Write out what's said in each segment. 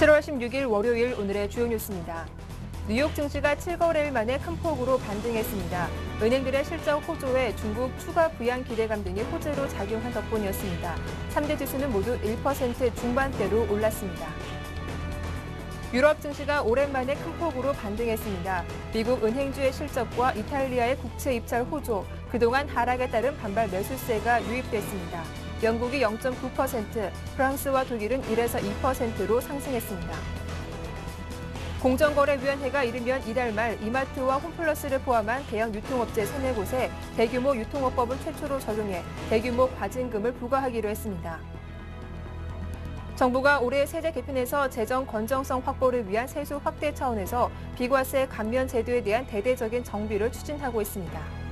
7월 16일 월요일 오늘의 주요 뉴스입니다. 뉴욕 증시가 7거래일 만에 큰 폭으로 반등했습니다. 은행들의 실적 호조에 중국 추가 부양 기대감 등이 호재로 작용한 덕분이었습니다. 3대 지수는 모두 1% 중반대로 올랐습니다. 유럽 증시가 오랜만에 큰 폭으로 반등했습니다. 미국 은행주의 실적과 이탈리아의 국채 입찰 호조, 그동안 하락에 따른 반발 매수세가 유입됐습니다. 영국이 0.9%, 프랑스와 독일은 1에서 2%로 상승했습니다. 공정거래위원회가 이르면 이달 말 이마트와 홈플러스를 포함한 대형 유통업체 3-4곳에 대규모 유통업법을 최초로 적용해 대규모 과징금을 부과하기로 했습니다. 정부가 올해 세제 개편에서 재정 건전성 확보를 위한 세수 확대 차원에서 비과세 감면 제도에 대한 대대적인 정비를 추진하고 있습니다.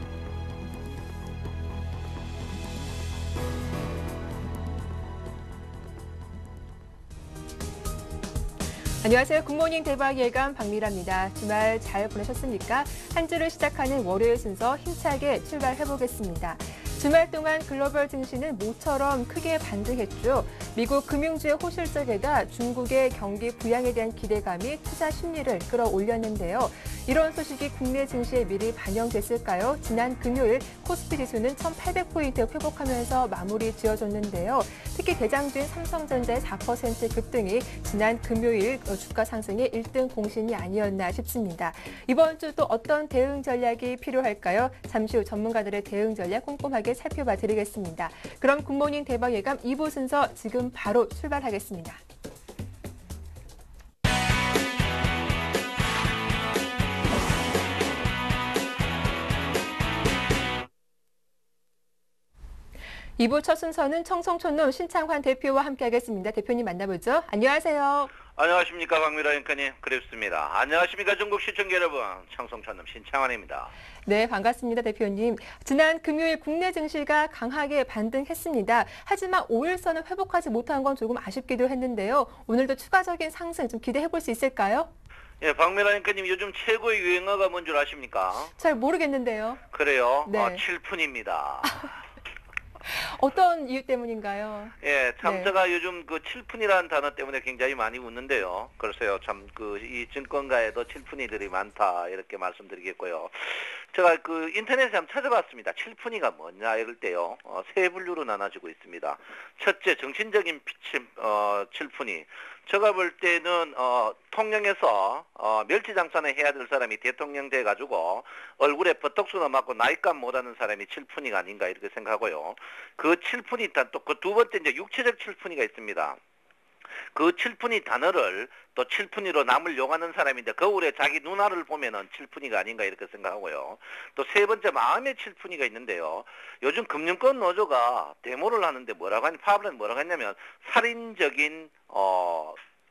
안녕하세요. 굿모닝 대박 예감 박미라입니다. 주말 잘 보내셨습니까? 한 주를 시작하는 월요일 순서 힘차게 출발해보겠습니다. 주말 동안 글로벌 증시는 모처럼 크게 반등했죠. 미국 금융주의 호실적에다 중국의 경기 부양에 대한 기대감이 투자 심리를 끌어올렸는데요. 이런 소식이 국내 증시에 미리 반영됐을까요? 지난 금요일 코스피 지수는 1,800포인트 회복하면서 마무리 지어졌는데요. 특히 대장주인 삼성전자의 4% 급등이 지난 금요일 주가 상승의 1등 공신이 아니었나 싶습니다. 이번 주 또 어떤 대응 전략이 필요할까요? 잠시 후 전문가들의 대응 전략 꼼꼼하게 살펴봐 드리겠습니다. 그럼 굿모닝 대박 예감 2부 순서 지금 바로 출발하겠습니다. 이부 첫 순서는 청송촌놈 신창환 대표와 함께하겠습니다. 대표님 만나보죠. 안녕하세요. 안녕하십니까 박미라 앵커님. 그렇습니다. 안녕하십니까 전국 시청자 여러분. 청송촌놈 신창환입니다. 네, 반갑습니다. 대표님. 지난 금요일 국내 증시가 강하게 반등했습니다. 하지만 5일선을 회복하지 못한 건 조금 아쉽기도 했는데요. 오늘도 추가적인 상승 좀 기대해 볼 수 있을까요? 예, 박미라 앵커님 요즘 최고의 유행어가 뭔 줄 아십니까? 잘 모르겠는데요. 그래요? 네. 칠푼입니다. 어떤 이유 때문인가요? 예, 참 네. 제가 요즘 그 칠푼이라는 단어 때문에 굉장히 많이 웃는데요. 글쎄요, 참 이 증권가에도 칠푼이들이 많다 이렇게 말씀드리겠고요. 제가 그 인터넷에 한번 찾아봤습니다. 칠푼이가 뭐냐 이럴 때요. 세 분류로 나눠지고 있습니다. 첫째, 정신적인 칠푼이. 제가 볼 때는 통영에서 멸치장사나 해야 될 사람이 대통령 돼가지고 얼굴에 버떡수나 맞고 나이값 못하는 사람이 칠푼이가 아닌가 이렇게 생각하고요. 그 칠푼이 또 그 두 번째 이제 육체적 칠푼이가 있습니다. 그 칠푼이 단어를 또 칠푼이로 남을 욕하는 사람인데 거울에 자기 누나를 보면은 칠푼이가 아닌가 이렇게 생각하고요. 또 세 번째 마음의 칠푼이가 있는데요. 요즘 금융권 노조가 데모를 하는데 파업을 뭐라고 했냐면 살인적인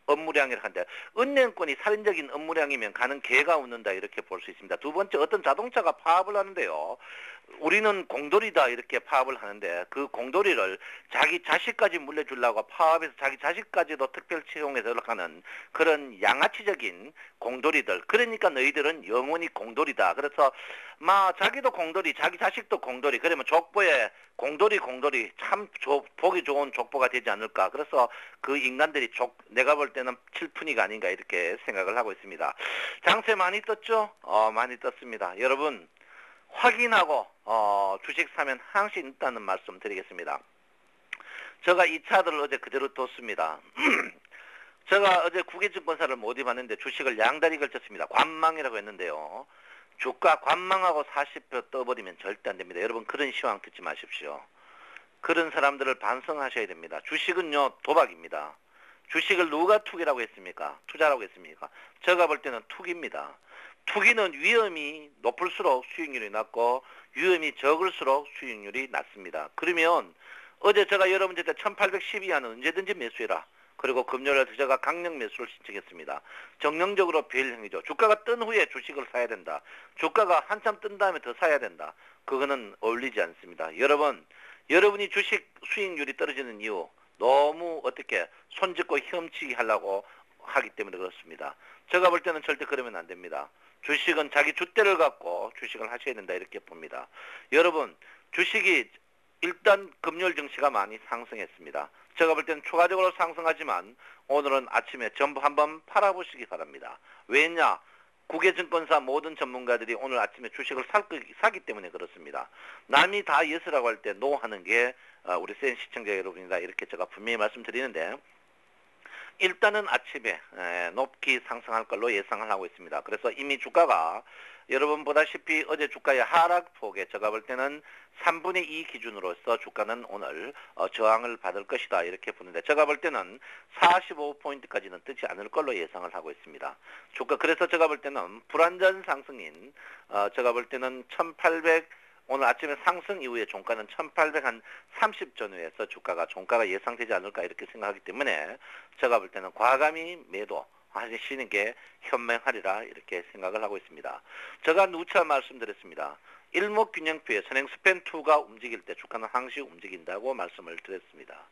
업무량이라고 하는데 은행권이 살인적인 업무량이면 가는 개가 웃는다 이렇게 볼 수 있습니다. 두 번째 어떤 자동차가 파업을 하는데요. 우리는 공돌이다 이렇게 파업을 하는데 그 공돌이를 자기 자식까지 물려주려고 파업해서 자기 자식까지도 특별 채용해서 연락하는 그런 양아치적인 공돌이들. 그러니까 너희들은 영원히 공돌이다. 그래서 자기도 공돌이 자기 자식도 공돌이 그러면 족보에 공돌이 참 보기 좋은 족보가 되지 않을까. 그래서 그 인간들이 내가 볼 때는 칠푼이가 아닌가 이렇게 생각을 하고 있습니다. 장세 많이 떴죠? 많이 떴습니다. 여러분 확인하고 주식 사면 항상 있다는 말씀 드리겠습니다. 제가 이 차들을 어제 그대로 뒀습니다. 제가 어제 국외증권사를 모집하는데 주식을 양다리 걸쳤습니다. 관망이라고 했는데요. 주가 관망하고 40표 떠버리면 절대 안 됩니다. 여러분 그런 시황 듣지 마십시오. 그런 사람들을 반성하셔야 됩니다. 주식은요 도박입니다. 주식을 누가 투기라고 했습니까? 투자라고 했습니까? 제가 볼 때는 투기입니다. 투기는 위험이 높을수록 수익률이 낮고 위험이 적을수록 수익률이 낮습니다. 그러면 어제 제가 여러분한테 1812하는 언제든지 매수해라. 그리고 금요일에 제가 강력 매수를 신청했습니다. 정령적으로 비일행위죠. 주가가 뜬 후에 주식을 사야 된다. 주가가 한참 뜬 다음에 더 사야 된다. 그거는 어울리지 않습니다. 여러분이 주식 수익률이 떨어지는 이유 너무 손짓고 혐치기 하려고 하기 때문에 그렇습니다. 제가 볼 때는 절대 그러면 안 됩니다. 주식은 자기 줏대를 갖고 주식을 하셔야 된다 이렇게 봅니다. 여러분 주식이 일단 금요일 증시가 많이 상승했습니다. 제가 볼 때는 추가적으로 상승하지만 오늘은 아침에 전부 한번 팔아보시기 바랍니다. 왜냐? 국외증권사 모든 전문가들이 오늘 아침에 주식을 사기 때문에 그렇습니다. 남이 다 예스라고 할 때 노 하는 게 우리 센 시청자 여러분이다 이렇게 제가 분명히 말씀드리는데 일단은 아침에 높게 상승할 걸로 예상을 하고 있습니다. 그래서 이미 주가가 여러분 보다시피 어제 주가의 하락폭에 제가 볼 때는 3분의 2 기준으로서 주가는 오늘 저항을 받을 것이다 이렇게 보는데 제가 볼 때는 45포인트까지는 뜨지 않을 걸로 예상을 하고 있습니다. 주가 그래서 제가 볼 때는 불안전 상승인 제가 볼 때는 1800 오늘 아침에 상승 이후에 종가는 1830 전후에서 종가가 예상되지 않을까 이렇게 생각하기 때문에 제가 볼 때는 과감히 매도 하시는 게 현명하리라 이렇게 생각을 하고 있습니다. 제가 누차 말씀드렸습니다. 일목균형표에 선행스팬2가 움직일 때 주가는 항시 움직인다고 말씀을 드렸습니다.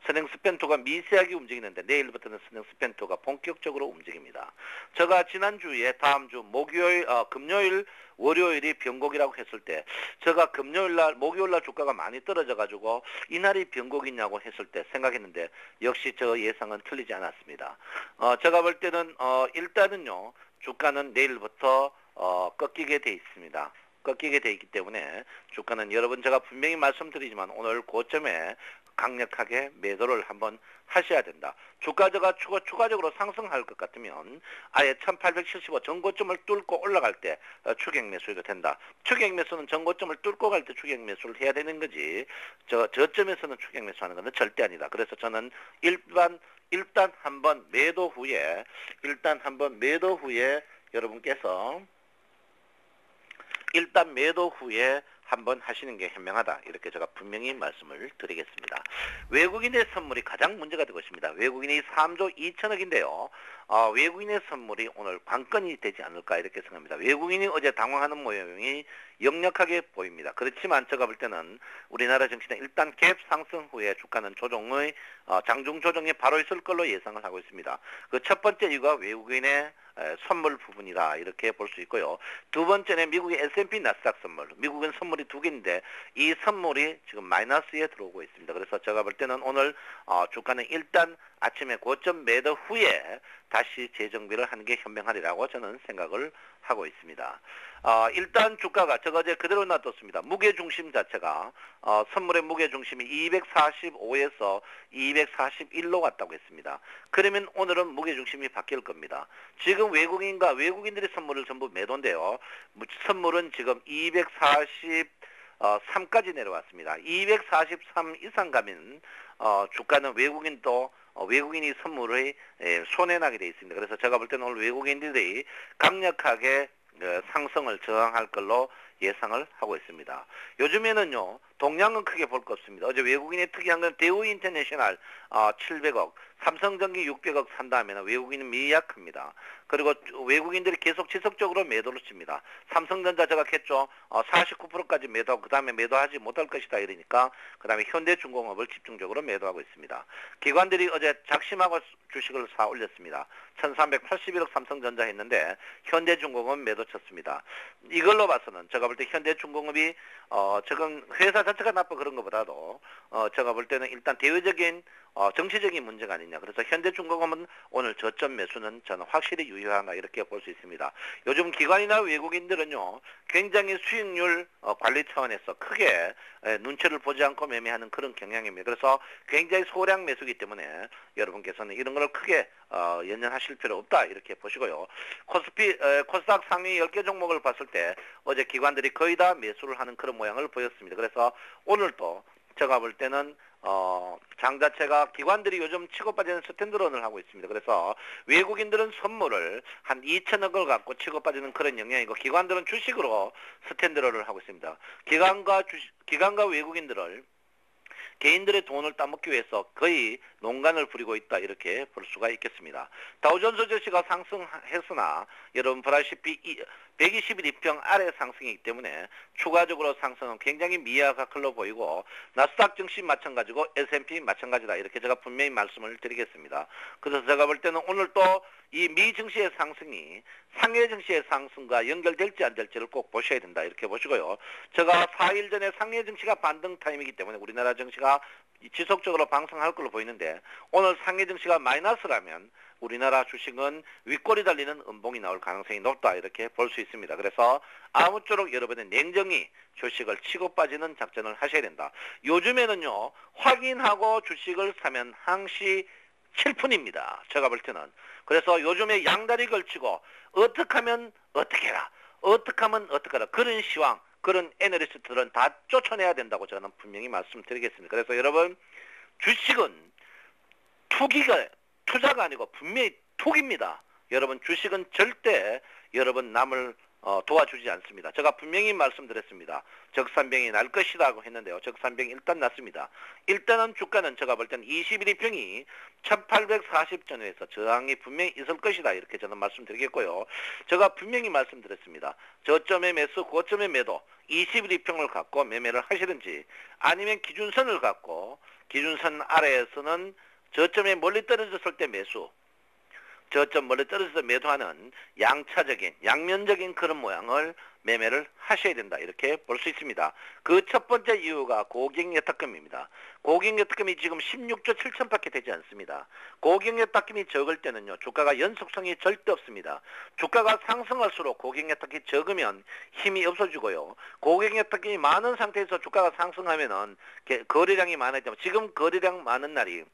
선행스팬2가 미세하게 움직이는데 내일부터는 선행스팬2가 본격적으로 움직입니다. 제가 지난주에 다음 주 금요일, 월요일이 변곡이라고 했을 때 제가 목요일날 주가가 많이 떨어져가지고 이날이 변곡이냐고 했을 때 생각했는데 역시 저 예상은 틀리지 않았습니다. 제가 볼 때는 일단은요 주가는 내일부터 꺾이게 돼 있습니다. 꺾이게 돼 있기 때문에 주가는 여러분 제가 분명히 말씀드리지만 오늘 고점에 강력하게 매도를 한번 하셔야 된다. 주가가 추가적으로 상승할 것 같으면 아예 1875 전고점을 뚫고 올라갈 때 추격 매수해도 된다. 추격 매수는 전고점을 뚫고 갈 때 추격 매수를 해야 되는 거지 저점에서는 추격 매수하는 것은 절대 아니다. 그래서 저는 일단 한번 매도 후에 여러분께서 일단 매도 후에 한번 하시는 게 현명하다. 이렇게 제가 분명히 말씀을 드리겠습니다. 외국인의 선물이 가장 문제가 되고 있습니다. 외국인이 3조 2천억인데요. 외국인의 선물이 오늘 관건이 되지 않을까 이렇게 생각합니다. 외국인이 어제 당황하는 모양이 역력하게 보입니다. 그렇지만 제가 볼 때는 우리나라 증시는 일단 갭 상승 후에 주가는 장중 조정이 바로 있을 걸로 예상을 하고 있습니다. 그 첫 번째 이유가 외국인의 선물 부분이다 이렇게 볼 수 있고요. 두 번째는 미국의 S&P 나스닥 선물, 미국은 선물이 두 개인데 이 선물이 지금 마이너스에 들어오고 있습니다. 그래서 제가 볼 때는 오늘 주가는 일단 아침에 고점 매도 후에 다시 재정비를 하는 게 현명하리라고 저는 생각을 하고 있습니다. 일단 주가가 제가 어제 그대로 놔뒀습니다. 무게중심 자체가 선물의 무게중심이 245에서 241로 갔다고 했습니다. 그러면 오늘은 무게중심이 바뀔 겁니다. 지금 외국인들의 선물을 전부 매도인데요. 선물은 지금 243까지 내려왔습니다. 243 이상 가면 주가는 외국인이 선물을 손해나게 되어 있습니다. 그래서 제가 볼 때는 오늘 외국인들이 강력하게 상승을 저항할 걸로 예상을 하고 있습니다. 요즘에는요 동양은 크게 볼 거 없습니다. 어제 외국인의 특이한 건 대우인터내셔널 700억, 삼성전기 600억 산 다음에는 외국인은 미약합니다. 그리고 외국인들이 계속 지속적으로 매도를 칩니다. 삼성전자 제가 했죠. 49%까지 매도하고 그 다음에 매도하지 못할 것이다 이러니까 그 다음에 현대중공업을 집중적으로 매도하고 있습니다. 기관들이 어제 작심하고 주식을 사 올렸습니다. 1381억 삼성전자 했는데 현대중공업 매도 쳤습니다. 이걸로 봐서는 제가 볼 때 현대중공업이 지금 회사 자체가 나빠 그런 것보다도 제가 볼 때는 일단 대외적인 정치적인 문제가 아니냐. 그래서 현대중공업은 오늘 저점 매수는 저는 확실히 유효하다 이렇게 볼 수 있습니다. 요즘 기관이나 외국인들은요 굉장히 수익률 관리 차원에서 크게 눈치를 보지 않고 매매하는 그런 경향입니다. 그래서 굉장히 소량 매수기 때문에 여러분께서는 이런 걸 크게 연연하실 필요 없다 이렇게 보시고요. 코스닥 상위 10개 종목을 봤을 때 어제 기관들이 거의 다 매수를 하는 그런 모양을 보였습니다. 그래서 오늘도 제가 볼 때는 장 자체가 기관들이 요즘 치고 빠지는 스탠드런을 하고 있습니다. 그래서 외국인들은 선물을 한 2천억을 갖고 치고 빠지는 그런 영향이고 기관들은 주식으로 스탠드런을 하고 있습니다. 기관과 외국인들을 개인들의 돈을 따먹기 위해서 거의 농간을 부리고 있다 이렇게 볼 수가 있겠습니다. 다우존스 지수가 상승했으나 여러분 보다시피 121 이평 아래 상승이기 때문에 추가적으로 상승은 굉장히 미약할 걸로 보이고 나스닥 증시 마찬가지고 S&P 마찬가지다 이렇게 제가 분명히 말씀을 드리겠습니다. 그래서 제가 볼 때는 오늘 또 이 미 증시의 상승이 상해 증시의 상승과 연결될지 안 될지를 꼭 보셔야 된다 이렇게 보시고요. 제가 4일 전에 상해 증시가 반등 타임이기 때문에 우리나라 증시가 지속적으로 방송할 걸로 보이는데 오늘 상해 증시가 마이너스라면 우리나라 주식은 윗골이 달리는 음봉이 나올 가능성이 높다 이렇게 볼 수 있습니다. 그래서 아무쪼록 여러분의 냉정히 주식을 치고 빠지는 작전을 하셔야 된다. 요즘에는요 확인하고 주식을 사면 항시 7푼입니다. 제가 볼 때는. 그래서 요즘에 양다리 걸치고 어떻게 하면 어떻게 해라. 어떻게 하면 어떻게 해라. 그런 시황, 그런 애널리스트들은 다 쫓아내야 된다고 저는 분명히 말씀드리겠습니다. 그래서 여러분 주식은 투자가 아니고 분명히 투기입니다. 여러분 주식은 절대 여러분 남을 도와주지 않습니다. 제가 분명히 말씀드렸습니다. 적산병이 날 것이라고 했는데요. 적산병이 일단 났습니다. 일단은 주가는 제가 볼 때는 21인평이 1840전후에서 저항이 분명히 있을 것이다. 이렇게 저는 말씀드리겠고요. 제가 분명히 말씀드렸습니다. 저점의 매수, 고점의 매도 21인평을 갖고 매매를 하시든지 아니면 기준선을 갖고 기준선 아래에서는 저점에 멀리 떨어졌을 때 매수, 저점 멀리 떨어져서 매도하는 양차적인, 양면적인 그런 모양을 매매를 하셔야 된다. 이렇게 볼 수 있습니다. 그 첫 번째 이유가 고객여탁금입니다. 고객여탁금이 지금 16조 7천밖에 되지 않습니다. 고객여탁금이 적을 때는요. 주가가 연속성이 절대 없습니다. 주가가 상승할수록 고객여탁이 적으면 힘이 없어지고요. 고객여탁금이 많은 상태에서 주가가 상승하면은 거래량이 많아지기 때문에 지금 거래량 많은 날이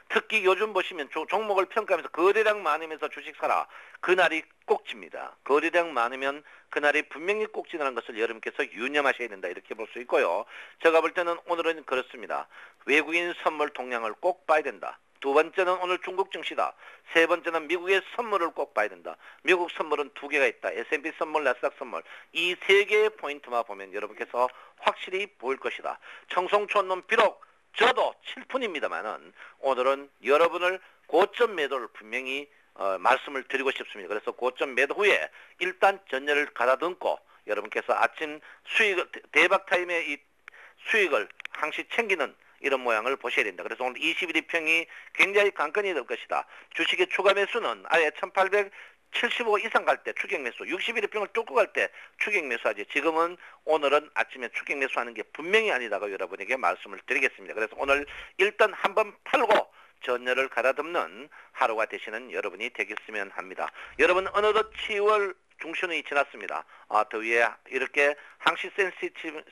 특히 요즘 보시면 종목을 평가하면서 거래량 많으면서 주식 사라. 그날이 꼭집니다. 거래량 많으면 그날이 분명히 꼭지라는 것을 여러분께서 유념하셔야 된다. 이렇게 볼 수 있고요. 제가 볼 때는 오늘은 그렇습니다. 외국인 선물 동향을 꼭 봐야 된다. 두 번째는 오늘 중국 증시다. 세 번째는 미국의 선물을 꼭 봐야 된다. 미국 선물은 두 개가 있다. S&P 선물, 나스닥 선물. 이 세 개의 포인트만 보면 여러분께서 확실히 보일 것이다. 청송촌은 비록 저도 7푼입니다만은 오늘은 여러분을 고점 매도를 분명히 말씀을 드리고 싶습니다. 그래서 고점 매도 후에 일단 전열을 가다듬고 여러분께서 아침 수익 대박 타임에 이 수익을 항시 챙기는 이런 모양을 보셔야 된다. 그래서 오늘 21인평이 굉장히 강건이 될 것이다. 주식의 추가 매수는 아예 1875 이상 갈 때 추격 매수, 61인평을 뚫고 갈 때 추격 매수하지. 지금은 오늘은 아침에 추격 매수하는 게 분명히 아니다고 여러분에게 말씀을 드리겠습니다. 그래서 오늘 일단 한번 팔고 전열을 가다듬는 하루가 되시는 여러분이 되겠으면 합니다. 여러분 어느덧 10월 중순이 지났습니다. 더위에 이렇게 항시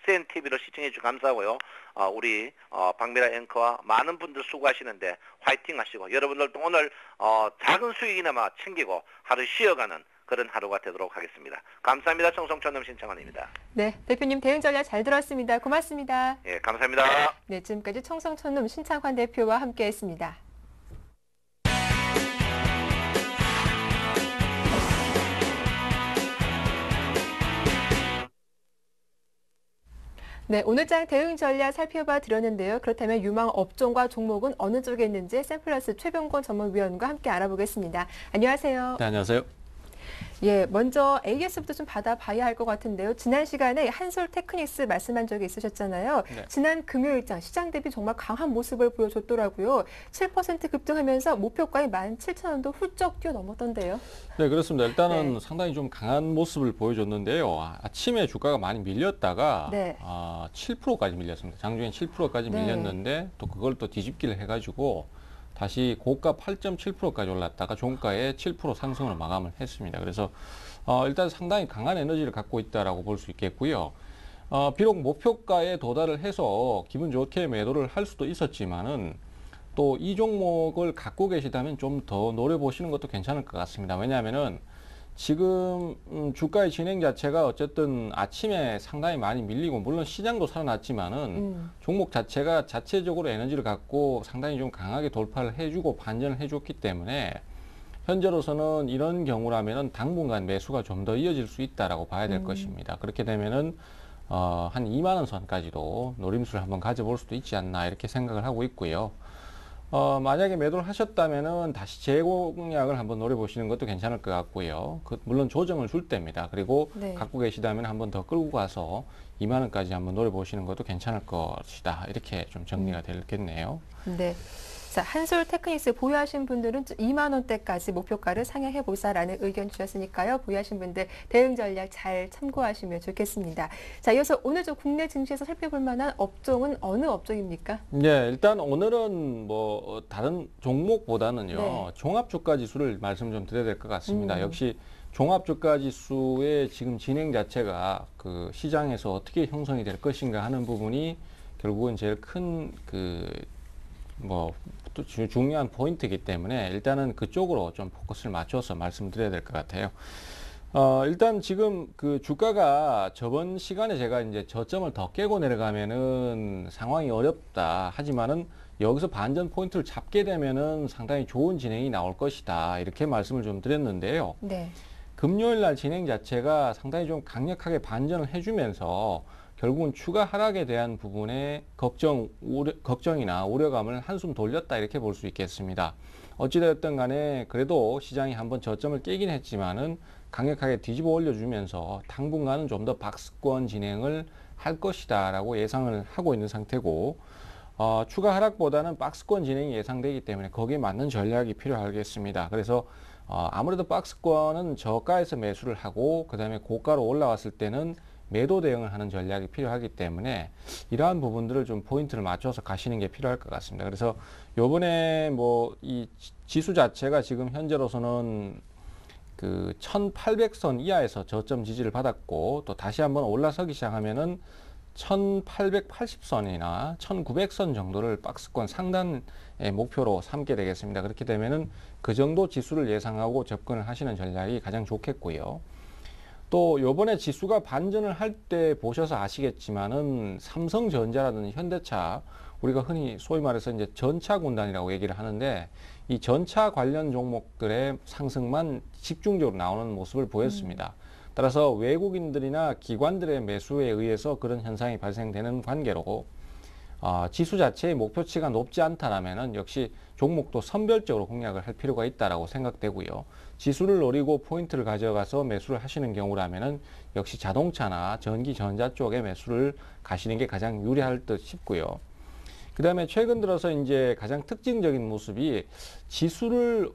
CNTV를 시청해 주셔서 감사하고요. 우리 박미라 앵커와 많은 분들 수고하시는데 화이팅 하시고 여러분들도 오늘 작은 수익이나마 챙기고 하루 쉬어가는 그런 하루가 되도록 하겠습니다. 감사합니다. 청송촌놈 신청원입니다. 네, 대표님 대응 전략 잘 들었습니다. 고맙습니다. 예, 감사합니다. 네, 지금까지 청송촌놈 신창환 대표와 함께했습니다. 네, 오늘장 대응 전략 살펴봐 드렸는데요. 그렇다면 유망 업종과 종목은 어느 쪽에 있는지 샘플러스 최병권 전문위원과 함께 알아보겠습니다. 안녕하세요. 네, 안녕하세요. 예, 먼저 AS부터 좀 받아봐야 할 것 같은데요. 지난 시간에 한솔 테크닉스 말씀한 적이 있으셨잖아요. 네. 지난 금요일장 시장 대비 정말 강한 모습을 보여줬더라고요. 7% 급등하면서 목표가의 17,000원도 훌쩍 뛰어넘었던데요. 네, 그렇습니다. 일단은 네. 상당히 좀 강한 모습을 보여줬는데요. 아침에 주가가 많이 밀렸다가 네. 7%까지 밀렸습니다. 장중엔 7%까지 네. 밀렸는데 또 그걸 또 뒤집기를 해가지고 다시 고가 8.7%까지 올랐다가 종가에 7% 상승으로 마감을 했습니다. 그래서 일단 상당히 강한 에너지를 갖고 있다라고 볼 수 있겠고요. 비록 목표가에 도달을 해서 기분 좋게 매도를 할 수도 있었지만은 또 이 종목을 갖고 계시다면 좀 더 노려보시는 것도 괜찮을 것 같습니다. 왜냐하면은 지금 주가의 진행 자체가 어쨌든 아침에 상당히 많이 밀리고 물론 시장도 살아났지만은 종목 자체가 자체적으로 에너지를 갖고 상당히 좀 강하게 돌파를 해주고 반전을 해줬기 때문에 현재로서는 이런 경우라면은 당분간 매수가 좀 더 이어질 수 있다라고 봐야 될 것입니다. 그렇게 되면은 한 2만 원 선까지도 노림수를 한번 가져볼 수도 있지 않나 이렇게 생각을 하고 있고요. 만약에 매도를 하셨다면은 다시 재공략을 한번 노려보시는 것도 괜찮을 것 같고요. 물론 조정을 줄 때입니다. 그리고 네. 갖고 계시다면 한번 더 끌고 가서 2만 원까지 한번 노려보시는 것도 괜찮을 것이다. 이렇게 좀 정리가 되겠네요. 네. 자, 한솔 테크닉스 보유하신 분들은 2만 원대까지 목표가를 상향해 보자라는 의견 주셨으니까요. 보유하신 분들 대응 전략 잘 참고하시면 좋겠습니다. 자, 이어서 오늘 좀 국내 증시에서 살펴볼 만한 업종은 어느 업종입니까? 네, 일단 오늘은 뭐 다른 종목보다는요. 네. 종합주가지수를 말씀 좀 드려야 될 것 같습니다. 역시 종합주가지수의 지금 진행 자체가 그 시장에서 어떻게 형성이 될 것인가 하는 부분이 결국은 제일 큰 또 중요한 포인트이기 때문에 일단은 그쪽으로 좀 포커스를 맞춰서 말씀드려야 될 것 같아요. 일단 지금 그 주가가 저번 시간에 제가 이제 저점을 더 깨고 내려가면은 상황이 어렵다. 하지만은 여기서 반전 포인트를 잡게 되면은 상당히 좋은 진행이 나올 것이다. 이렇게 말씀을 좀 드렸는데요. 네. 금요일 날 진행 자체가 상당히 좀 강력하게 반전을 해주면서 결국은 추가 하락에 대한 부분에 걱정이나 우려감을 한숨 돌렸다 이렇게 볼 수 있겠습니다. 어찌되었든 간에 그래도 시장이 한번 저점을 깨긴 했지만은 강력하게 뒤집어 올려주면서 당분간은 좀 더 박스권 진행을 할 것이다 라고 예상을 하고 있는 상태고 추가 하락보다는 박스권 진행이 예상되기 때문에 거기에 맞는 전략이 필요하겠습니다. 그래서 아무래도 박스권은 저가에서 매수를 하고 그 다음에 고가로 올라왔을 때는 매도 대응을 하는 전략이 필요하기 때문에 이러한 부분들을 좀 포인트를 맞춰서 가시는 게 필요할 것 같습니다. 그래서 요번에 뭐 이 지수 자체가 지금 현재로서는 그 1800선 이하에서 저점 지지를 받았고 또 다시 한번 올라서기 시작하면은 1880선이나 1900선 정도를 박스권 상단의 목표로 삼게 되겠습니다. 그렇게 되면은 그 정도 지수를 예상하고 접근을 하시는 전략이 가장 좋겠고요. 또 요번에 지수가 반전을 할 때 보셔서 아시겠지만은 삼성전자라든지 현대차 우리가 흔히 소위 말해서 이제 전차 군단이라고 얘기를 하는데 이 전차 관련 종목들의 상승만 집중적으로 나오는 모습을 보였습니다. 따라서 외국인들이나 기관들의 매수에 의해서 그런 현상이 발생되는 관계로 지수 자체의 목표치가 높지 않다라면은 역시 종목도 선별적으로 공략을 할 필요가 있다라고 생각되고요. 지수를 노리고 포인트를 가져가서 매수를 하시는 경우라면은 역시 자동차나 전기, 전자 쪽에 매수를 가시는 게 가장 유리할 듯 싶고요. 그 다음에 최근 들어서 이제 가장 특징적인 모습이 지수가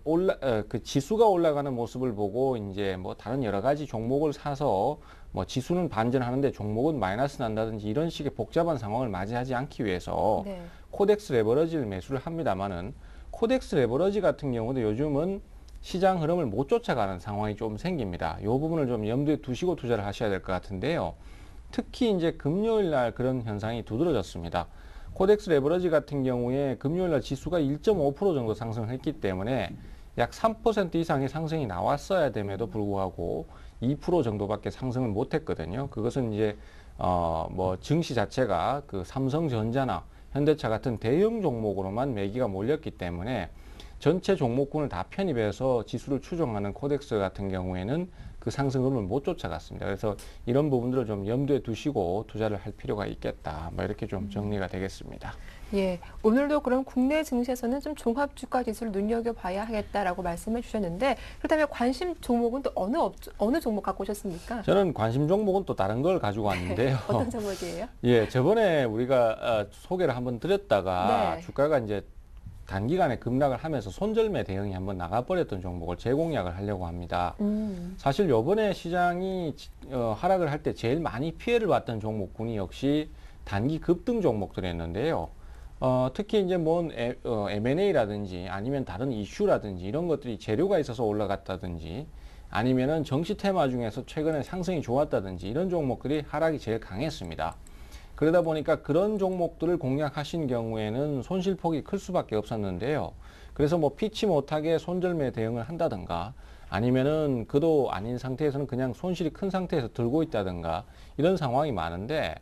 올라가는 모습을 보고 이제 뭐 다른 여러 가지 종목을 사서 뭐 지수는 반전하는데 종목은 마이너스 난다든지 이런 식의 복잡한 상황을 맞이하지 않기 위해서 네. 코덱스 레버러지를 매수를 합니다만은 코덱스 레버러지 같은 경우도 요즘은 시장 흐름을 못 쫓아가는 상황이 좀 생깁니다. 이 부분을 좀 염두에 두시고 투자를 하셔야 될 것 같은데요. 특히 이제 금요일 날 그런 현상이 두드러졌습니다. 코덱스 레버러지 같은 경우에 금요일 날 지수가 1.5% 정도 상승을 했기 때문에 약 3% 이상의 상승이 나왔어야 됨에도 불구하고 2% 정도밖에 상승을 못 했거든요. 그것은 이제 뭐 증시 자체가 그 삼성전자나 현대차 같은 대형 종목으로만 매기가 몰렸기 때문에 전체 종목군을 다 편입해서 지수를 추종하는 코덱스 같은 경우에는 그 상승 흐름을 못 쫓아갔습니다. 그래서 이런 부분들을 좀 염두에 두시고 투자를 할 필요가 있겠다. 뭐 이렇게 좀 정리가 되겠습니다. 예, 오늘도 그럼 국내 증시에서는 좀 종합주가 지수를 눈여겨봐야 하겠다라고 말씀해 주셨는데 그렇다면 관심 종목은 또 어느 종목 갖고 오셨습니까? 저는 관심 종목은 또 다른 걸 가지고 왔는데요. 어떤 종목이에요? 예, 저번에 우리가 소개를 한번 드렸다가 네. 주가가 이제 단기간에 급락을 하면서 손절매 대응이 한번 나가버렸던 종목을 재공략을 하려고 합니다. 사실 요번에 시장이 하락을 할 때 제일 많이 피해를 봤던 종목군이 역시 단기 급등 종목들이었는데요. 특히 이제 M&A라든지 아니면 다른 이슈라든지 이런 것들이 재료가 있어서 올라갔다든지 아니면은 정시 테마 중에서 최근에 상승이 좋았다든지 이런 종목들이 하락이 제일 강했습니다. 그러다 보니까 그런 종목들을 공략하신 경우에는 손실폭이 클 수밖에 없었는데요. 그래서 뭐 피치 못하게 손절매 대응을 한다든가 아니면은 그도 아닌 상태에서는 그냥 손실이 큰 상태에서 들고 있다든가 이런 상황이 많은데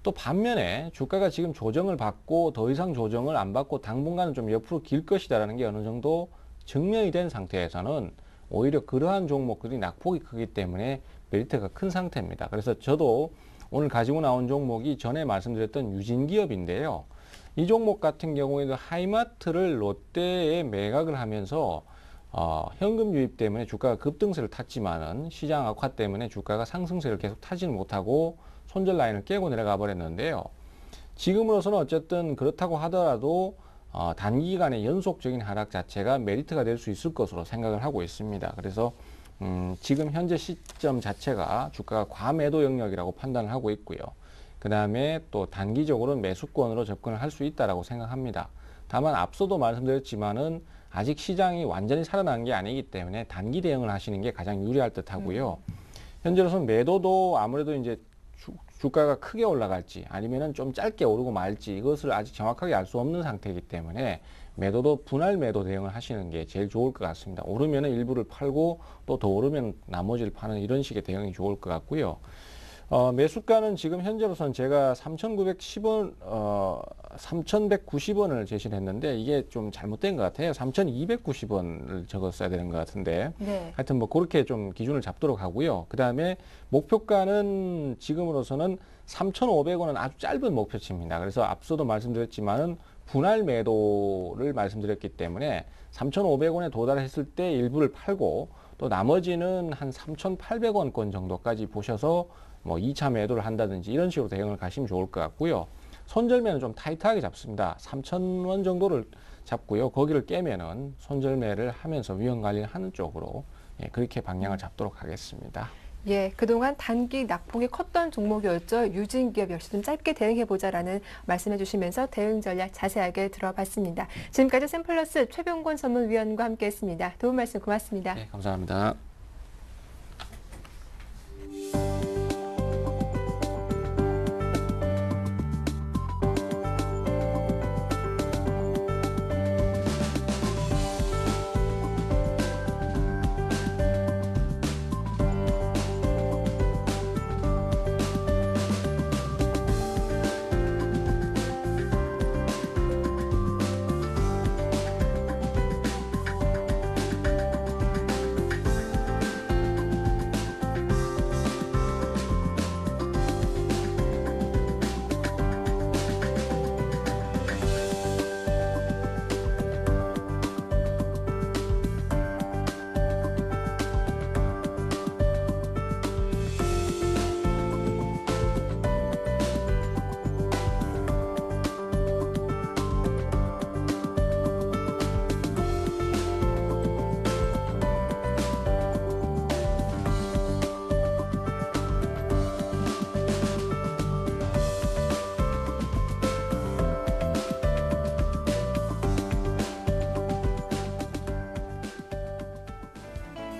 또 반면에 주가가 지금 조정을 받고 더 이상 조정을 안 받고 당분간은 좀 옆으로 길 것이다라는 게 어느 정도 증명이 된 상태에서는 오히려 그러한 종목들이 낙폭이 크기 때문에 메리트가 큰 상태입니다. 그래서 저도 오늘 가지고 나온 종목이 전에 말씀드렸던 유진기업인데요. 이 종목 같은 경우에는 하이마트를 롯데에 매각을 하면서 현금 유입 때문에 주가가 급등세를 탔지만은 시장 악화 때문에 주가가 상승세를 계속 타지는 못하고 손절 라인을 깨고 내려가 버렸는데요. 지금으로서는 어쨌든 그렇다고 하더라도 단기간의 연속적인 하락 자체가 메리트가 될 수 있을 것으로 생각을 하고 있습니다. 그래서 지금 현재 시점 자체가 주가가 과매도 영역이라고 판단을 하고 있고요. 그 다음에 또 단기적으로는 매수권으로 접근을 할 수 있다라고 생각합니다. 다만 앞서도 말씀드렸지만은 아직 시장이 완전히 살아난 게 아니기 때문에 단기 대응을 하시는 게 가장 유리할 듯 하고요. 현재로서는 매도도 아무래도 이제 주가가 크게 올라갈지 아니면은 좀 짧게 오르고 말지 이것을 아직 정확하게 알 수 없는 상태이기 때문에 매도도 분할 매도 대응을 하시는 게 제일 좋을 것 같습니다. 오르면은 일부를 팔고 또 더 오르면 나머지를 파는 이런 식의 대응이 좋을 것 같고요. 매수가는 지금 현재로서는 제가 3,910원, 3,190원을 제시를 했는데 이게 좀 잘못된 것 같아요. 3,290원을 적었어야 되는 것 같은데. 네. 하여튼 뭐 그렇게 좀 기준을 잡도록 하고요. 그 다음에 목표가는 지금으로서는 3,500원은 아주 짧은 목표치입니다. 그래서 앞서도 말씀드렸지만은 분할 매도를 말씀드렸기 때문에 3,500원에 도달했을 때 일부를 팔고 또 나머지는 한 3,800원권 정도까지 보셔서 뭐 2차 매도를 한다든지 이런 식으로 대응을 가시면 좋을 것 같고요. 손절매는 좀 타이트하게 잡습니다. 3,000원 정도를 잡고요. 거기를 깨면은 손절매를 하면서 위험 관리를 하는 쪽으로 그렇게 방향을 잡도록 하겠습니다. 예, 그동안 단기 낙폭이 컸던 종목이었죠. 유진기업 역시 좀 짧게 대응해보자라는 말씀해 주시면서 대응 전략 자세하게 들어봤습니다. 지금까지 샘플러스 최병권 전문위원과 함께했습니다. 도움 말씀 고맙습니다. 네, 감사합니다.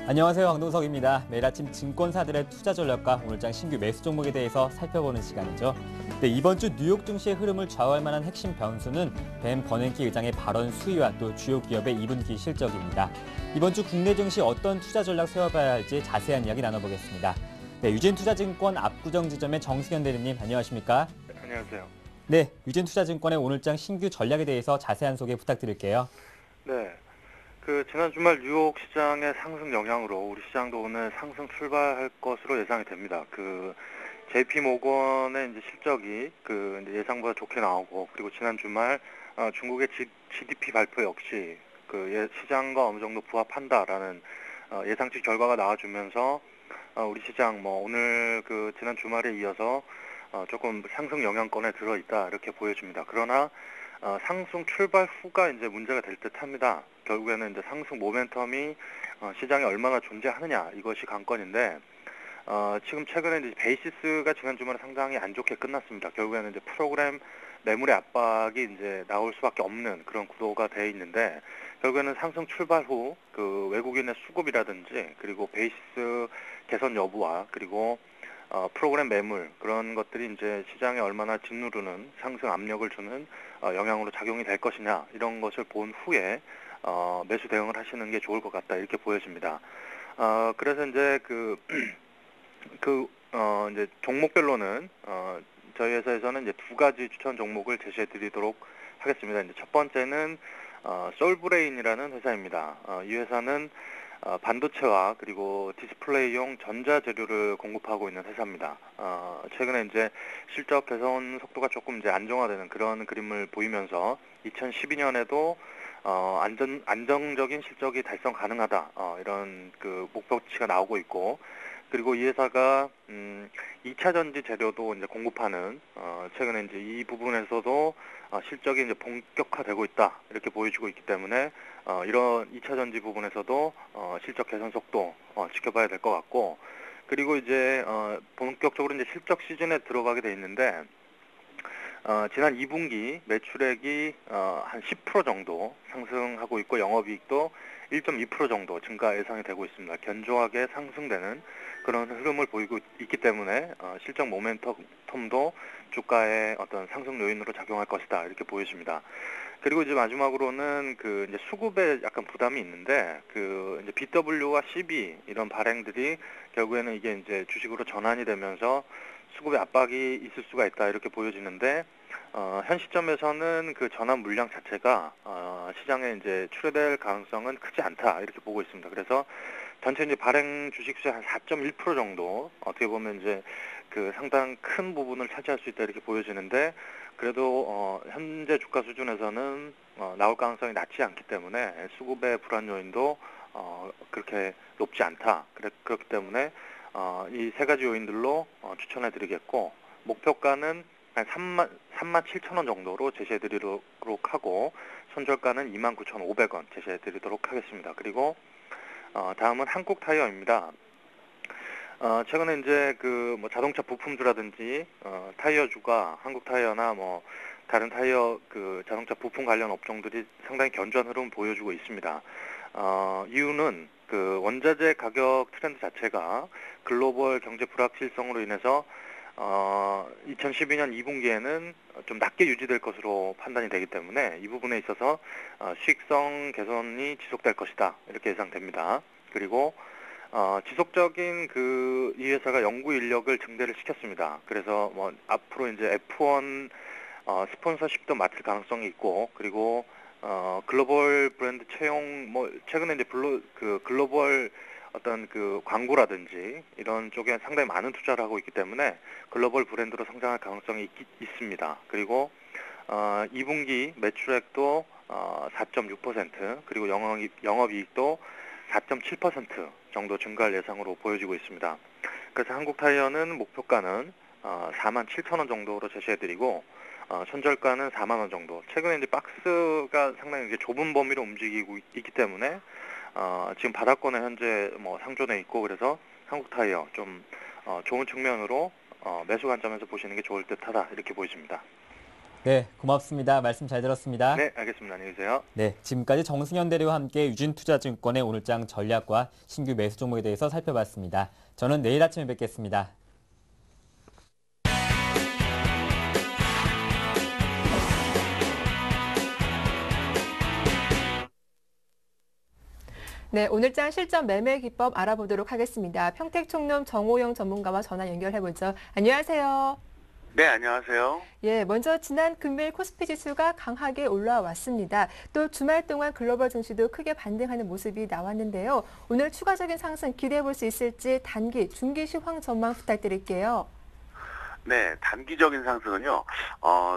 안녕하세요. 황동석입니다. 매일 아침 증권사들의 투자 전략과 오늘장 신규 매수 종목에 대해서 살펴보는 시간이죠. 네, 이번 주 뉴욕 증시의 흐름을 좌우할 만한 핵심 변수는 벤 버냉키 의장의 발언 수위와 또 주요 기업의 2분기 실적입니다. 이번 주 국내 증시 어떤 투자 전략 세워봐야 할지 자세한 이야기 나눠보겠습니다. 네, 유진투자증권 압구정지점의 정승현 대리님 안녕하십니까? 네, 안녕하세요. 네, 유진투자증권의 오늘장 신규 전략에 대해서 자세한 소개 부탁드릴게요. 네, 지난 주말 뉴욕 시장의 상승 영향으로 우리 시장도 오늘 상승 출발할 것으로 예상이 됩니다. JP 모건의 이제 실적이 이제 예상보다 좋게 나오고, 그리고 지난 주말 중국의 GDP 발표 역시 시장과 어느 정도 부합한다라는 예상치 결과가 나와주면서 우리 시장 오늘 지난 주말에 이어서 조금 상승 영향권에 들어있다 이렇게 보여집니다. 그러나 상승 출발 후가 이제 문제가 될 듯합니다. 결국에는 이제 상승 모멘텀이 시장에 얼마나 존재하느냐 이것이 관건인데, 지금 최근에 이제 베이시스가 지난 주말에 상당히 안 좋게 끝났습니다. 결국에는 이제 프로그램 매물의 압박이 이제 나올 수밖에 없는 그런 구도가 되어 있는데, 결국에는 상승 출발 후 외국인의 수급이라든지 그리고 베이시스 개선 여부와 그리고 프로그램 매물 그런 것들이 이제 시장에 얼마나 짓누르는 상승 압력을 주는 영향으로 작용이 될 것이냐 이런 것을 본 후에 매수 대응을 하시는 게 좋을 것 같다 이렇게 보여집니다. 그래서 이제 이제 종목별로는 저희 회사에서는 이제 두 가지 추천 종목을 제시해드리도록 하겠습니다. 이제 첫 번째는 솔브레인이라는 회사입니다. 이 회사는 반도체와 그리고 디스플레이용 전자 재료를 공급하고 있는 회사입니다. 최근에 이제 실적 개선 속도가 조금 이제 안정화되는 그런 그림을 보이면서 2012년에도 안정적인 실적이 달성 가능하다, 이런 그 목표치가 나오고 있고, 그리고 이 회사가 2차 전지 재료도 이제 공급하는, 최근에 이제 이 부분에서도 실적이 이제 본격화되고 있다, 이렇게 보여주고 있기 때문에 이런 2차 전지 부분에서도 실적 개선 속도 지켜봐야 될 것 같고, 그리고 이제 본격적으로 이제 실적 시즌에 들어가게 돼 있는데, 지난 2분기 매출액이 한 10% 정도 상승하고 있고, 영업이익도 1.2% 정도 증가 예상이 되고 있습니다. 견조하게 상승되는 그런 흐름을 보이고 있기 때문에 실적 모멘텀도 주가의 어떤 상승 요인으로 작용할 것이다, 이렇게 보여집니다. 그리고 이제 마지막으로는 그 이제 수급에 약간 부담이 있는데, 그 이제 BW와 CB 이런 발행들이 결국에는 이게 이제 주식으로 전환이 되면서 수급의 압박이 있을 수가 있다, 이렇게 보여지는데, 현 시점에서는 그 전환 물량 자체가 시장에 이제 출회될 가능성은 크지 않다, 이렇게 보고 있습니다. 그래서 전체 이제 발행 주식수의 한 4.1% 정도, 어떻게 보면 이제 그 상당 큰 부분을 차지할 수 있다, 이렇게 보여지는데, 그래도 현재 주가 수준에서는 나올 가능성이 낮지 않기 때문에 수급의 불안 요인도 그렇게 높지 않다. 그렇기 때문에 이 세 가지 요인들로 추천해 드리겠고, 목표가는 한 3만 7천 원 정도로 제시해 드리도록 하고, 손절가는 29,500원 제시해 드리도록 하겠습니다. 그리고 다음은 한국타이어입니다. 최근에 이제 그 뭐 자동차 부품주라든지 타이어주가 한국타이어나 뭐 다른 타이어 그 자동차 부품 관련 업종들이 상당히 견조한 흐름을 보여주고 있습니다. 이유는 그 원자재 가격 트렌드 자체가 글로벌 경제 불확실성으로 인해서 2012년 2분기에는 좀 낮게 유지될 것으로 판단이 되기 때문에 이 부분에 있어서 수익성 개선이 지속될 것이다, 이렇게 예상됩니다. 그리고 지속적인 이 회사가 연구 인력을 증대를 시켰습니다. 그래서 뭐 앞으로 이제 F1 스폰서십도 맡을 가능성이 있고, 그리고 글로벌 브랜드 채용, 뭐 최근에 이제 글로벌 어떤 그 광고라든지 이런 쪽에 상당히 많은 투자를 하고 있기 때문에 글로벌 브랜드로 성장할 가능성이 있습니다. 그리고 2분기 매출액도 4.6%, 그리고 영업이익도 4.7% 정도 증가할 예상으로 보여지고 있습니다. 그래서 한국타이어는 목표가는 4만 7천 원 정도로 제시해드리고, 손절가는 4만 원 정도. 최근에 이제 박스가 상당히 이제 좁은 범위로 움직이고 있기 때문에 지금 바닥권에 현재 뭐 상존해 있고, 그래서 한국타이어 좀 좋은 측면으로 매수 관점에서 보시는 게 좋을 듯하다, 이렇게 보여집니다. 네, 고맙습니다. 말씀 잘 들었습니다. 네, 알겠습니다. 안녕히 계세요. 네, 지금까지 정승현 대리와 함께 유진투자증권의 오늘장 전략과 신규 매수 종목에 대해서 살펴봤습니다. 저는 내일 아침에 뵙겠습니다. 네, 오늘장 실전 매매 기법 알아보도록 하겠습니다. 평택총룸 정호영 전문가와 전화 연결해보죠. 안녕하세요. 네, 안녕하세요. 예, 먼저 지난 금요일 코스피 지수가 강하게 올라왔습니다. 또 주말 동안 글로벌 증시도 크게 반등하는 모습이 나왔는데요. 오늘 추가적인 상승 기대해 볼 수 있을지 단기, 중기 시황 전망 부탁드릴게요. 네, 단기적인 상승은요,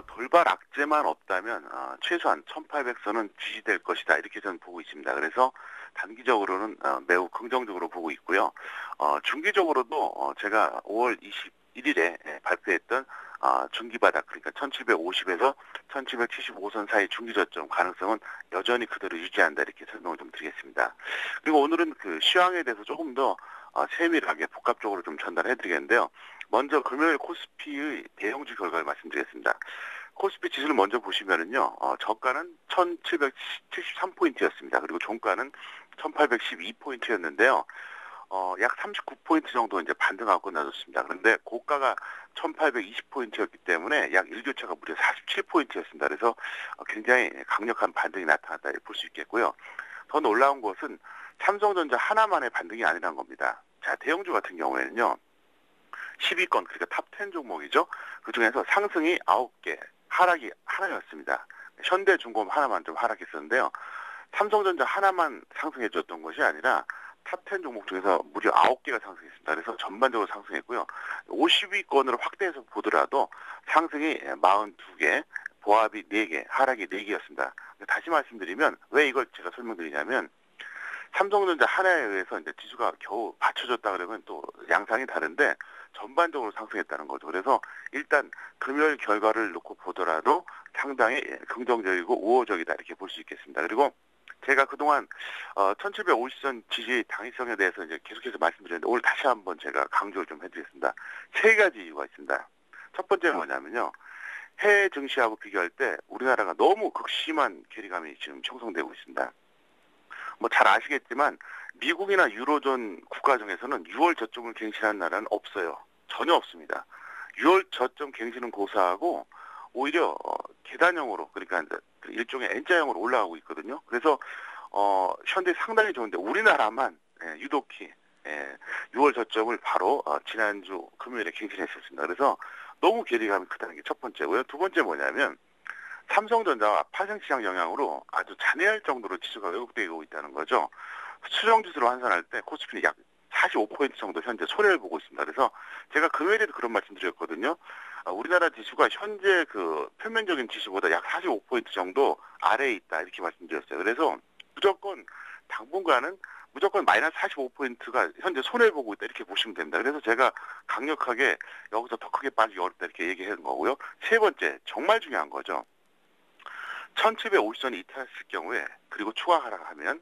돌발 악재만 없다면 최소한 1800선은 지지될 것이다, 이렇게 저는 보고 있습니다. 그래서 단기적으로는 매우 긍정적으로 보고 있고요. 중기적으로도 제가 5월 21일에 발표했던 중기바닥, 그러니까 1750에서 1775선 사이 중기저점 가능성은 여전히 그대로 유지한다, 이렇게 설명을 좀 드리겠습니다. 그리고 오늘은 그 시황에 대해서 조금 더 세밀하게 복합적으로 좀 전달해 드리겠는데요. 먼저 금요일 코스피의 대형주 결과를 말씀드리겠습니다. 코스피 지수를 먼저 보시면은요, 저가는 1773포인트였습니다. 그리고 종가는 1812포인트였는데요. 약 39포인트 정도 이제 반등하고 끝나졌습니다. 그런데 고가가 1820포인트였기 때문에 약 1교차가 무려 47포인트였습니다. 그래서 굉장히 강력한 반등이 나타났다, 볼 수 있겠고요. 더 놀라운 것은 삼성전자 하나만의 반등이 아니란 겁니다. 자, 대형주 같은 경우에는요, 10위권, 그러니까 탑10 종목이죠. 그 중에서 상승이 9개, 하락이 하나였습니다. 현대중공업 하나만 좀 하락했었는데요. 삼성전자 하나만 상승해줬던 것이 아니라 탑10 종목 중에서 무려 9개가 상승했습니다. 그래서 전반적으로 상승했고요. 50위권으로 확대해서 보더라도 상승이 42개, 보합이 4개, 하락이 4개였습니다. 다시 말씀드리면 왜 이걸 제가 설명드리냐면 삼성전자 하나에 의해서 이제 지수가 겨우 받쳐줬다 그러면 또 양상이 다른데 전반적으로 상승했다는 거죠. 그래서 일단 금요일 결과를 놓고 보더라도 상당히 긍정적이고 우호적이다 이렇게 볼 수 있겠습니다. 그리고 제가 그동안 1750선 지지 당위성에 대해서 이제 계속해서 말씀드렸는데 오늘 다시 한번 제가 강조를 좀 해드리겠습니다. 세 가지 이유가 있습니다. 첫 번째는 뭐냐면요. 해외 증시하고 비교할 때 우리나라가 너무 극심한 괴리감이 지금 형성되고 있습니다. 뭐 잘 아시겠지만 미국이나 유로존 국가 중에서는 6월 저점을 갱신한 나라는 없어요. 전혀 없습니다. 6월 저점 갱신은 고사하고 오히려 계단형으로 그러니까 일종의 N자형으로 올라가고 있거든요. 그래서 현재 상당히 좋은데 우리나라만 유독히 6월 저점을 바로 지난주 금요일에 갱신했었습니다. 그래서 너무 괴리감이 크다는 게 첫 번째고요. 두 번째 뭐냐면 삼성전자와 파생시장 영향으로 아주 잔해할 정도로 지수가 왜곡되고 있다는 거죠. 수정지수로 환산할 때 코스피는 약 45포인트 정도 현재 손해를 보고 있습니다. 그래서 제가 금요일에도 그런 말씀 드렸거든요. 우리나라 지수가 현재 그 표면적인 지수보다 약 45포인트 정도 아래에 있다 이렇게 말씀드렸어요. 그래서 무조건 당분간은 무조건 마이너스 45포인트가 현재 손해를 보고 있다 이렇게 보시면 됩니다. 그래서 제가 강력하게 여기서 더 크게 빠지기 어렵다 이렇게 얘기하는 거고요. 세 번째 정말 중요한 거죠. 1750선이 이탈했을 경우에 그리고 추가 하락하면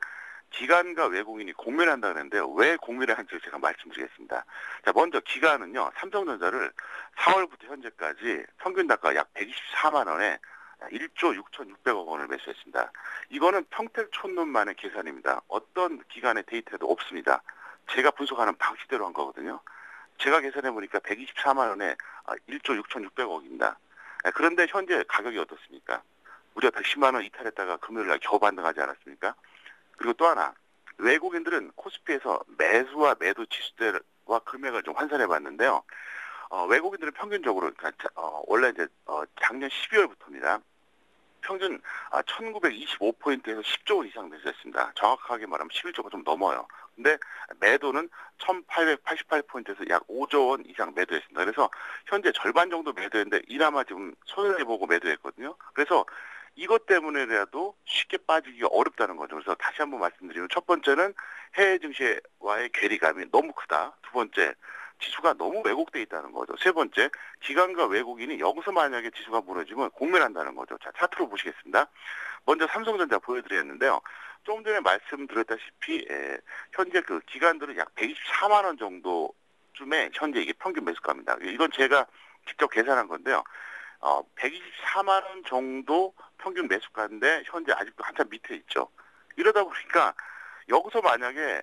기관과 외국인이 공멸한다 그랬는데요. 왜 공멸을 한지 제가 말씀드리겠습니다. 자, 먼저 기관은요. 삼성전자를 4월부터 현재까지 평균 단가 약 124만 원에 1조 6,600억 원을 매수했습니다. 이거는 평택촌눈만의 계산입니다. 어떤 기관의 데이터도 없습니다. 제가 분석하는 방식대로 한 거거든요. 제가 계산해 보니까 124만 원에 1조 6,600억입니다. 그런데 현재 가격이 어떻습니까? 무려 110만 원 이탈했다가 금요일날 겨우 반등하지 않았습니까? 그리고 또 하나 외국인들은 코스피에서 매수와 매도 지수대와 금액을 좀 환산해 봤는데요. 외국인들은 평균적으로 그러니까 원래 이제 작년 12월부터입니다. 평균 1925포인트에서 10조 원 이상 매수했습니다. 정확하게 말하면 11조가 좀 넘어요. 근데 매도는 1888포인트에서 약 5조 원 이상 매도했습니다. 그래서 현재 절반 정도 매도했는데 이나마 지금 손해를 보고 매도했거든요. 그래서 이것 때문에라도 쉽게 빠지기가 어렵다는 거죠. 그래서 다시 한번 말씀드리면 첫 번째는 해외 증시와의 괴리감이 너무 크다. 두 번째, 지수가 너무 왜곡돼 있다는 거죠. 세 번째, 기관과 외국인이 여기서 만약에 지수가 무너지면 공멸한다는 거죠. 자, 차트로 보시겠습니다. 먼저 삼성전자 보여드렸는데요. 조금 전에 말씀드렸다시피 현재 그 기관들은 약 124만 원 정도쯤에 현재 이게 평균 매수가입니다. 이건 제가 직접 계산한 건데요. 124만 원 정도 평균 매수가인데 현재 아직도 한참 밑에 있죠. 이러다 보니까 여기서 만약에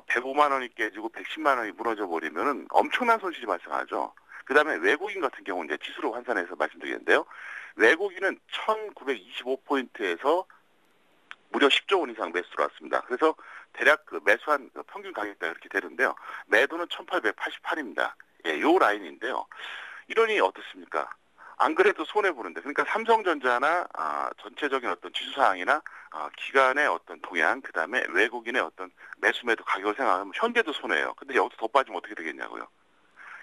105만 원이 깨지고 110만 원이 무너져 버리면은 엄청난 손실이 발생하죠. 그다음에 외국인 같은 경우는 이제 지수로 환산해서 말씀드리는데요. 외국인은 1925포인트에서 무려 10조 원 이상 매수 들어왔습니다. 그래서 대략 그 매수한 평균 가격대가 이렇게 되는데요. 매도는 1888입니다. 예, 요 라인인데요. 이러니 어떻습니까? 안 그래도 손해보는데, 그러니까 삼성전자나 전체적인 어떤 지수사항이나 기관의 어떤 동향, 그 다음에 외국인의 어떤 매수 매도 가격을 생각하면 현재도 손해예요. 근데 여기서 더 빠지면 어떻게 되겠냐고요.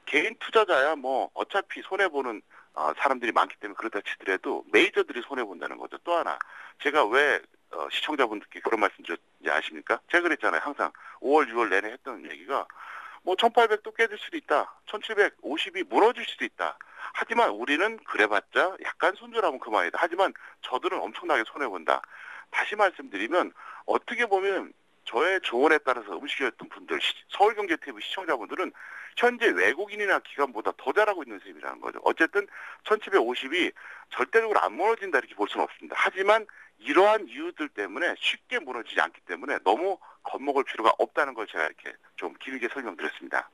개인 투자자야 뭐 어차피 손해보는 사람들이 많기 때문에 그렇다 치더라도 메이저들이 손해본다는 거죠. 또 하나, 제가 왜 시청자분들께 그런 말씀 드렸는지 아십니까? 제가 그랬잖아요. 항상 5월, 6월 내내 했던 얘기가 뭐 1800도 깨질 수도 있다. 1750이 무너질 수도 있다. 하지만 우리는 그래봤자 약간 손절하면 그만이다. 하지만 저들은 엄청나게 손해본다. 다시 말씀드리면 어떻게 보면 저의 조언에 따라서 움직였던 분들, 서울경제TV 시청자분들은 현재 외국인이나 기관보다 더 잘하고 있는 셈이라는 거죠. 어쨌든 1750이 절대적으로 안 무너진다 이렇게 볼 수는 없습니다. 하지만 이러한 이유들 때문에 쉽게 무너지지 않기 때문에 너무 겁먹을 필요가 없다는 걸 제가 이렇게 좀 길게 설명드렸습니다.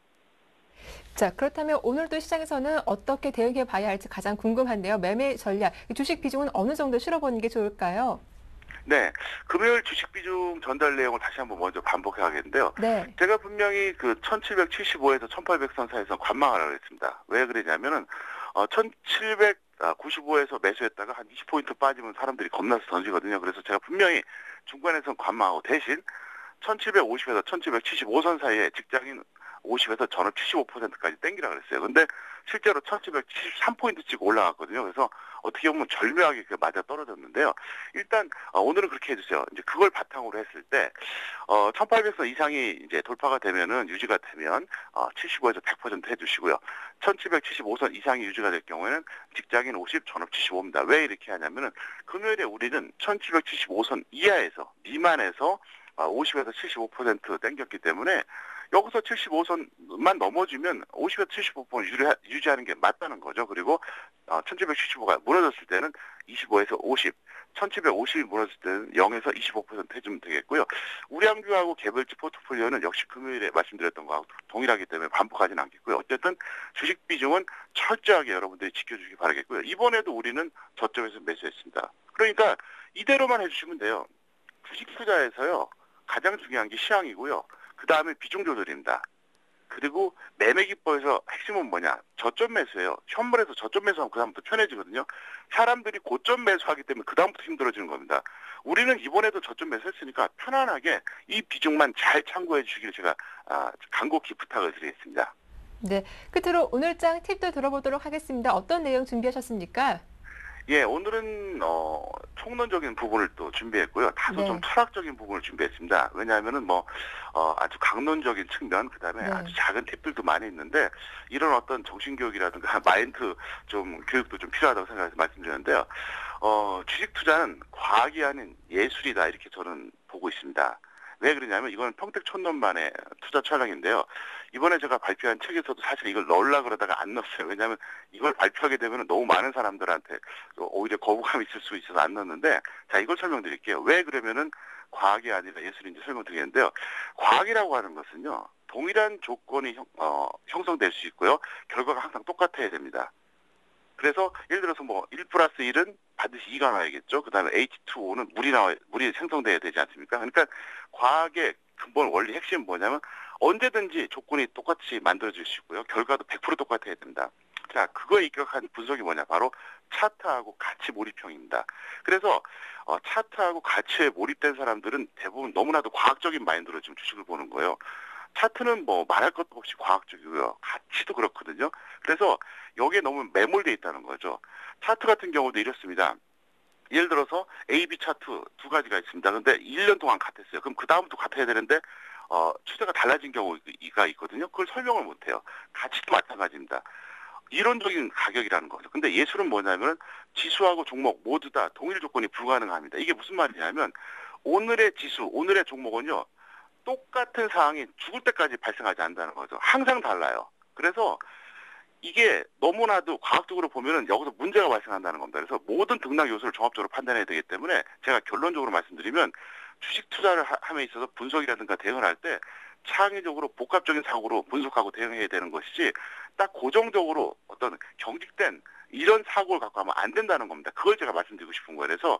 자, 그렇다면 오늘도 시장에서는 어떻게 대응해 봐야 할지 가장 궁금한데요. 매매 전략, 주식 비중은 어느 정도 실어보는 게 좋을까요? 네, 금요일 주식 비중 전달 내용을 다시 한번 먼저 반복해야겠는데요. 네. 제가 분명히 그 1775에서 1800선 사이에서 관망하라고 했습니다. 왜 그러냐면은 1795에서 매수했다가 한 20포인트 빠지면 사람들이 겁나서 던지거든요. 그래서 제가 분명히 중간에선 관망하고 대신 1750에서 1775선 사이에 직장인 50에서 전업 75%까지 땡기라 그랬어요. 근데 실제로 1773포인트 찍고 올라갔거든요. 그래서 어떻게 보면 절묘하게 맞아 떨어졌는데요. 일단 오늘은 그렇게 해주세요. 이제 그걸 바탕으로 했을 때 1800선 이상이 이제 돌파가 되면은 유지가 되면 75에서 100% 해주시고요. 1775선 이상이 유지가 될 경우에는 직장인 50, 전업 75입니다. 왜 이렇게 하냐면은 금요일에 우리는 1775선 이하에서 미만에서 50에서 75% 땡겼기 때문에 여기서 75선만 넘어지면 50에서 75% 유지하는 게 맞다는 거죠. 그리고 1775가 무너졌을 때는 25에서 50, 1750이 무너졌을 때는 0에서 25% 해주면 되겠고요. 우량주하고 개별주 포트폴리오는 역시 금요일에 말씀드렸던 거하고 동일하기 때문에 반복하지는 않겠고요. 어쨌든 주식 비중은 철저하게 여러분들이 지켜주시기 바라겠고요. 이번에도 우리는 저점에서 매수했습니다. 그러니까 이대로만 해주시면 돼요. 주식 투자에서요. 가장 중요한 게 시황이고요. 그 다음에 비중 조절입니다. 그리고 매매 기법에서 핵심은 뭐냐? 저점 매수예요. 현물에서 저점 매수하면 그다음부터 편해지거든요. 사람들이 고점 매수하기 때문에 그다음부터 힘들어지는 겁니다. 우리는 이번에도 저점 매수했으니까 편안하게 이 비중만 잘 참고해 주시길 제가 간곡히 부탁을 드리겠습니다. 네, 끝으로 오늘장 팁도 들어보도록 하겠습니다. 어떤 내용 준비하셨습니까? 예, 오늘은 총론적인 부분을 또 준비했고요. 다소 네. 좀 철학적인 부분을 준비했습니다. 왜냐하면은 아주 강론적인 측면, 그다음에 네. 아주 작은 팁들도 많이 있는데 이런 어떤 정신교육이라든가 마인드 좀 교육도 좀 필요하다고 생각해서 말씀드렸는데요. 주식 투자는 과학이 아닌 예술이다 이렇게 저는 보고 있습니다. 왜 그러냐면 이건 평택촌놈만의 투자 촬영인데요. 이번에 제가 발표한 책에서도 사실 이걸 넣으려고 그러다가 안 넣었어요. 왜냐하면 이걸 발표하게 되면 너무 많은 사람들한테 오히려 거부감이 있을 수 있어서 안 넣었는데, 자, 이걸 설명드릴게요. 왜 그러면은 과학이 아니라 예술인지 설명드리겠는데요. 과학이라고 하는 것은요, 동일한 조건이 형성될 수 있고요. 결과가 항상 똑같아야 됩니다. 그래서 예를 들어서 1 플러스 1은 반드시 2가 나와야겠죠. 그 다음에 H2O는 물이 생성돼야 되지 않습니까? 그러니까 과학의 근본 원리 핵심은 뭐냐면 언제든지 조건이 똑같이 만들어질 수 있고요. 결과도 100% 똑같아야 됩니다. 자, 그거에 입각한 분석이 뭐냐? 바로 차트하고 가치 몰입형입니다. 그래서 차트하고 가치에 몰입된 사람들은 대부분 너무나도 과학적인 마인드로 지금 주식을 보는 거예요. 차트는 말할 것도 없이 과학적이고요. 가치도 그렇거든요. 그래서 여기에 너무 매몰되어 있다는 거죠. 차트 같은 경우도 이렇습니다. 예를 들어서 A, B 차트 두 가지가 있습니다. 그런데 1년 동안 같았어요. 그럼 그 다음부터 같아야 되는데 추세가 달라진 경우가 있거든요. 그걸 설명을 못해요. 가치도 마찬가지입니다. 이론적인 가격이라는 거죠. 근데 예술은 뭐냐면 지수하고 종목 모두 다 동일 조건이 불가능합니다. 이게 무슨 말이냐면 오늘의 지수, 오늘의 종목은요. 똑같은 상황이 죽을 때까지 발생하지 않는다는 거죠. 항상 달라요. 그래서 이게 너무나도 과학적으로 보면은 여기서 문제가 발생한다는 겁니다. 그래서 모든 등락 요소를 종합적으로 판단해야 되기 때문에 제가 결론적으로 말씀드리면 주식 투자를 함에 있어서 분석이라든가 대응을 할 때 창의적으로 복합적인 사고로 분석하고 대응해야 되는 것이지 딱 고정적으로 어떤 경직된 이런 사고를 갖고 하면 안 된다는 겁니다. 그걸 제가 말씀드리고 싶은 거예요. 그래서